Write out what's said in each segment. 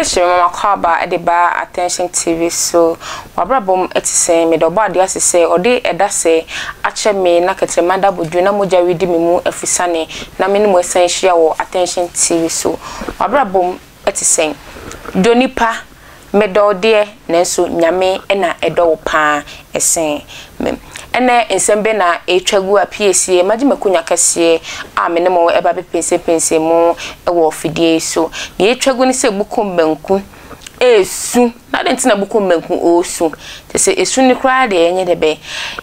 Ministry mama kwaba edeba attention TV so wabrabom etisen me dobo ade asese ode eda se ache me na ketremanda bodwe na moja widi me mu afisane na me no esan hia wo attention TV so wabrabom etisen donipa medode nenso nyame na edo pa esen mem ene ensembe na etwagu a PSA magimekunya kase a me ne mo eba be pense mu ewo fidie so ne etwagu ni se Bukum banku esu na de ntina Bukum banku osu te se esu ni kra de enye de be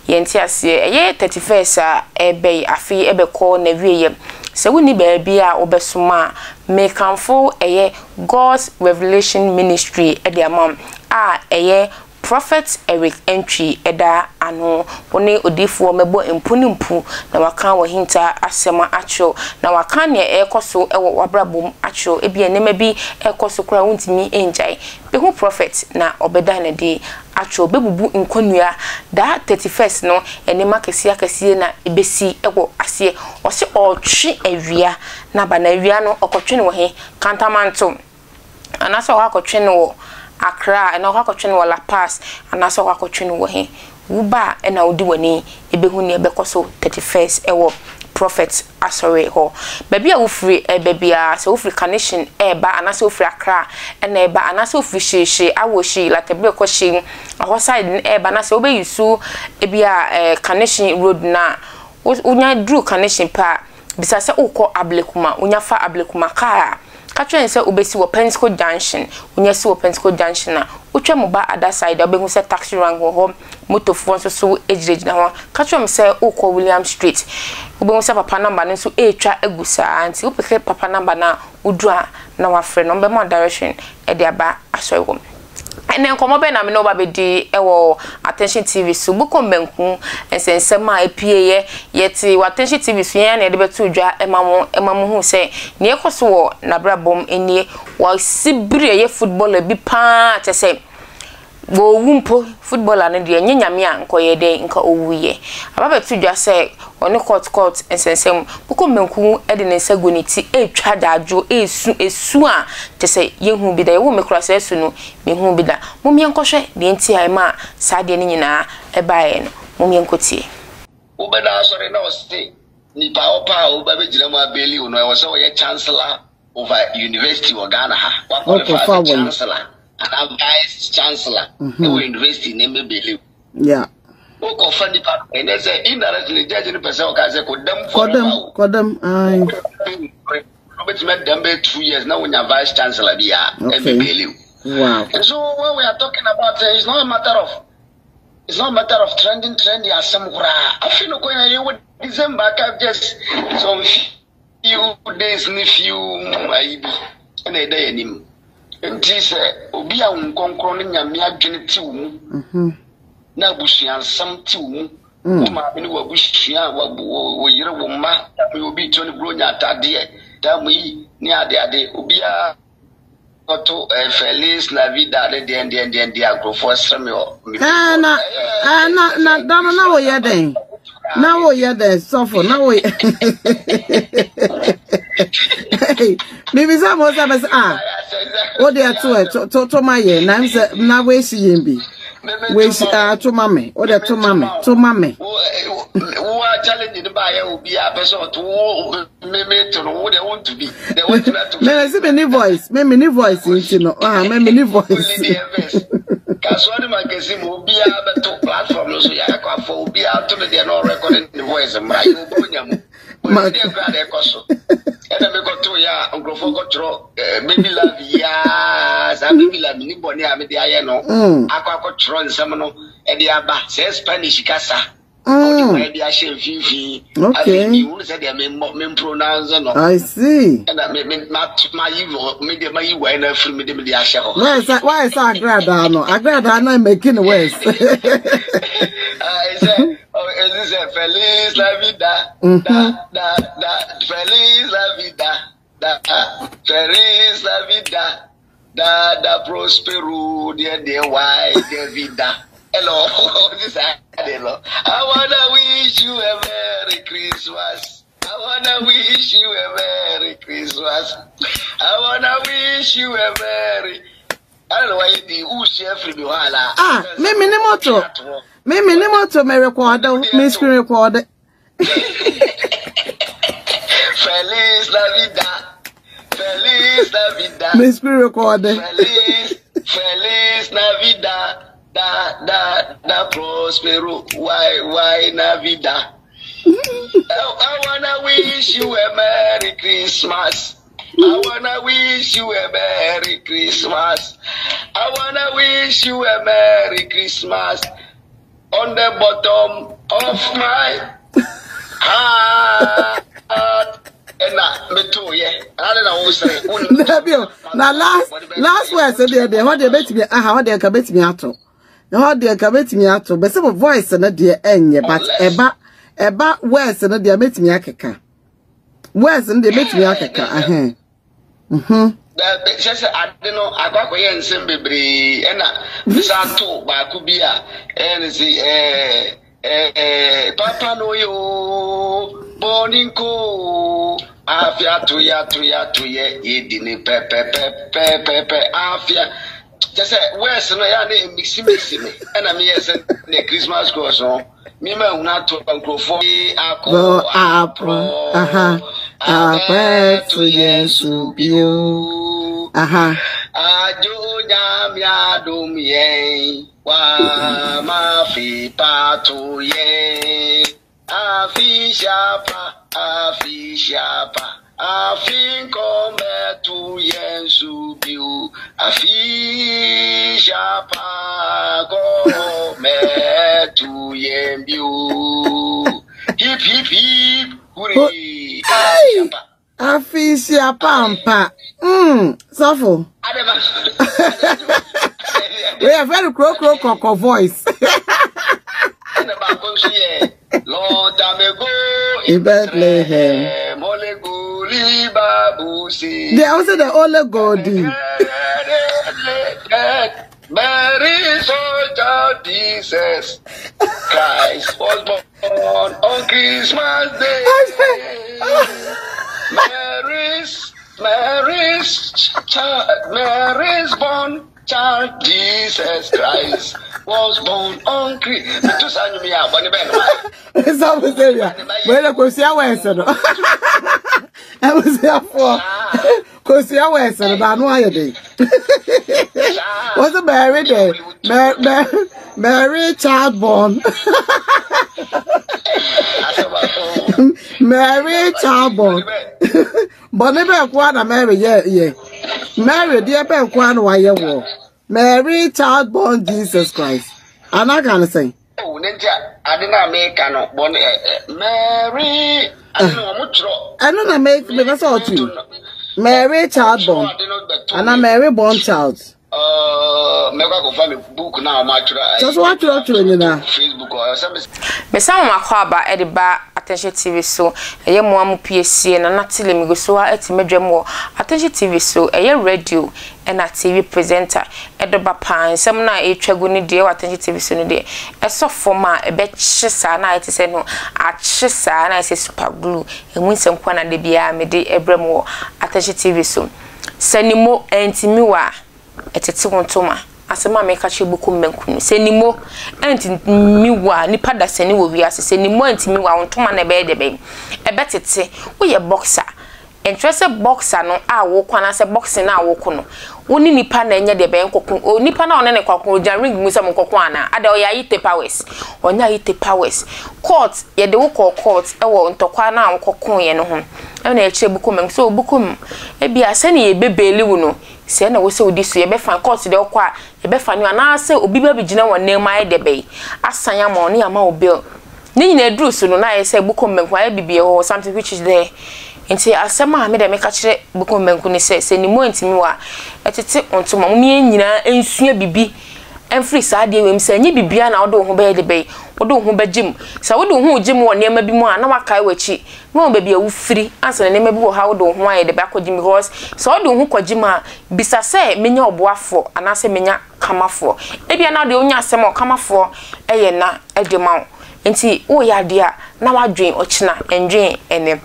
yenti ase eye 31st a ebe afi ebe ko na wieye se woni ba bia obesoma me kanfo eye God's Revelation Ministry e de amam a eye Prophet Eric entry eda ano woni odifo mebo mpunimpu na waka wo hinta asema acho na waka ne ekoso ewo wabrabom acho ebi enema bi ekoso kra wontimi enjai behu prophet na obeda na de acho bebubu nkonua da 31st no enema kesi na ebesi ewo ase o se otwe awia na ba na awia no okotwe ne wo he kantamanto anaso wakotwe ne wo Accra and Okakotwen wala pass and also Wakotwen wahi. Wuba and Audi wani ebehuni ebekoso 31st ewo prophet asore ho. Baby a free baby so free carnation eba and also free Accra and eba and also free she awoshi like a beko she a side in eba and also be yusu ebia carnation road na unya drew carnation pa bisase uko ablekuma unya fa ablekuma kaa Katwa nse obesi wo Pentecost Junction unya si wo Pentecost Junction na utwa mo ba other side obehu se taxi rank ho motofo nso so ejire na ho katwa mse ukọ William Street obehu se papa number nso etwa egusa anti upeke papa number na udua na wafre no be mo direction e de aba asoy wo ene nkomo be na me no ba be di ewo attention TV so Bukum banku ensensema epie yeti attention TV so yan na de betu dwa emamu hu se ne ekoso wo na brabom enie wa sibire ye footballer bi pa te se wo wumpo footballer ne de nyanyame a nkoye de nka owuye aba betu dwa se oni court ensensem Bukum banku e de ne sagoniti etwa dajo esu a te se yehu bi da ye wo mekura se esu no mehu bi da mumye nkohwe de nti ai ma saade ne nyina e baaye no mumye nkotie ubeda asore na oste ni pa opa uba be jira ma beli no e wo se wo ye chancellor over university of Ghana ha wa qualify chancellor and vice chancellor e wo university ne me beli yeah o ko fani pa and say indirectly judge ni person o ka say kodam ai Robert met them 2 years now when your vice chancellor be and me beli. Wow. And so when we are talking about it's not a matter of trending as some I feel no going you with December just some few days few and a day him. And this obi a unkonkron nyame adwene ti wo mu. Na busuan sam ti wo mu. Ma me no busuan wo yire wo ma me obi to ne bro nya atade da mu yi ni ade obi a to Feliz la vida de agrofo sreme o na dama na wo yeden na wo yeden sofo na wo Bibi za mo za bes o de to maye na mse na we si yembi we si to mame o de to mame wa challenge ni ba ya obi a person to me to no they want to be they want to me see me voice me voice you know me voice kaso ni magazine obi a beto platform so ya kwa for obi a to the no recording the voice mra you bonya mu ma dey grad e koso e na me go to ya ngrofo go tro baby love ya za baby love ni boni a me dey aye no akwa ko tro nsem no e dey aba say Spanish kasa okay. I see. Why is Agradano making worse? Feliz la vida, feliz la vida, feliz la vida, da prospero, dear, why, dear vida. Hello, this is Adelo. I wanna wish you a Merry Christmas. I wanna wish you a Merry Christmas. I wanna wish you a Merry. I don't know why the Ushi every while. Ah, me moto. Me moto me record, me screen record. Feliz Navidad. Feliz Navidad. Me screen record. Feliz Navidad. Da prospero. Why Navidad? I wanna wish you a Merry Christmas. I wanna wish you a Merry Christmas. I wanna wish you a Merry Christmas on the bottom of my heart. And me too, yeah. I don't know who say. Now last words there. What they bet me? How they can bet me out. How they can bet me out. But some voice and dear end, but eba words and they bet me akeka. Words and they bet me akeka. That just I don't know. I got going and send baby. And Sato Bakubia and see Papa no yo Boninko Afia to ya Edini pepe Afia. Just where's no ya name mixing and I'm here the Christmas course on. Mima una to microphone apro to Yesu bio ajo nyamia dum ye wa ma fi patu ye afi shapa afin come to Yesu bio afi shapa go me to Yembio hip hooray Afisia pampa suffer we have very crow voice long time ago in Bethlehem they also the Ole Godi Mary soldier Jesus Christ was born on Christmas Day. Mary's born child Jesus Christ was born on Christmas. Well, Kosia Western. I was there for Kosia Western, but no idea. Was a Mary day? Mary child born. Mary child born. But never quite Mary, yeah. Mary, dear Ben Quan, why you war. Mary child born Jesus Christ. I'm not gonna say. Oh, I did not make a Mary. I don't make because all two. Mary child born. And I'm Mary born child. Just what you doing now? Me some ma kwa ba e de ba Attention TV so eye mo am PSC na natile mi go so a etimedwam wo Attention TV so eye radio na TV presenter e do ba pan sem na e twagu ni de Attention TV so no de e so forma e be chisa na ite se no a chisa na ise super glue e mu nsem kwa na de bia me de ebrem wo Attention TV so sanimo entimi wa etete wontoma asema meka che Bukum banku senimo entimi wa nipa da seni wo wiase senimo entimi wa wontoma na be de be ebetete wo ye boxer interest boxer no a wo kwana se boxing na wo kono woni nipa na enye de be nkokon nipa na one ne kwakon ja ring mu se nkokon ana ada oya yite powers onya yite powers court ye de wo court e wo ntokwa na nkokon ye no ho e na eche Bukum banku so Bukum e bia se ne ye bebeli wo no se na wo se odi so ye be fan court de okwa ye be fan na se obi ba bigina won ma de be asanya ma oni ama obil ni nyina edru so no na ye se Bukum banku aye bibie ho something which is there nti asema me de meka kire Bukum banku ni se ni mo ntimi wa etete ontoma mo me nyina ensua bibi enfri sa de wem se nyi bibia na odo ho be de be odo ho begim sa odo ho gim wo nema bi mu a na wakai wachi no be bia wo firi ansa na nema bi wo ha odo ho aye de be akogim because sa odo ho kogim a bisa se menya oboafo anase menya kamafo e bia na de onya asem o kamafo eye na edema nti wo ya de a na wadwen ochina endwen ene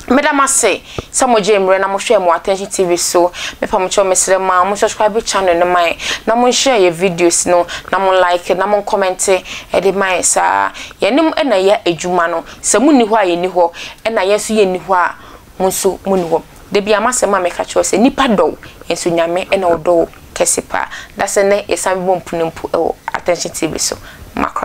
Madam say some Jamre na mo share mo attention TV so me pa mo cho mesre ma mo subscribe channel no mai na mo share your videos no na mo like na mo comment e de mai sa ye nim e na ya ejuma no se mu ni ho a ye ni ho e na ye so ye ni ho a mo so mu ni ho de bia ma se ma me ka cho se nipa do enso nyame e na odo kesipa da se ne ye sam bo mpunumpu e attention TV so makoှrt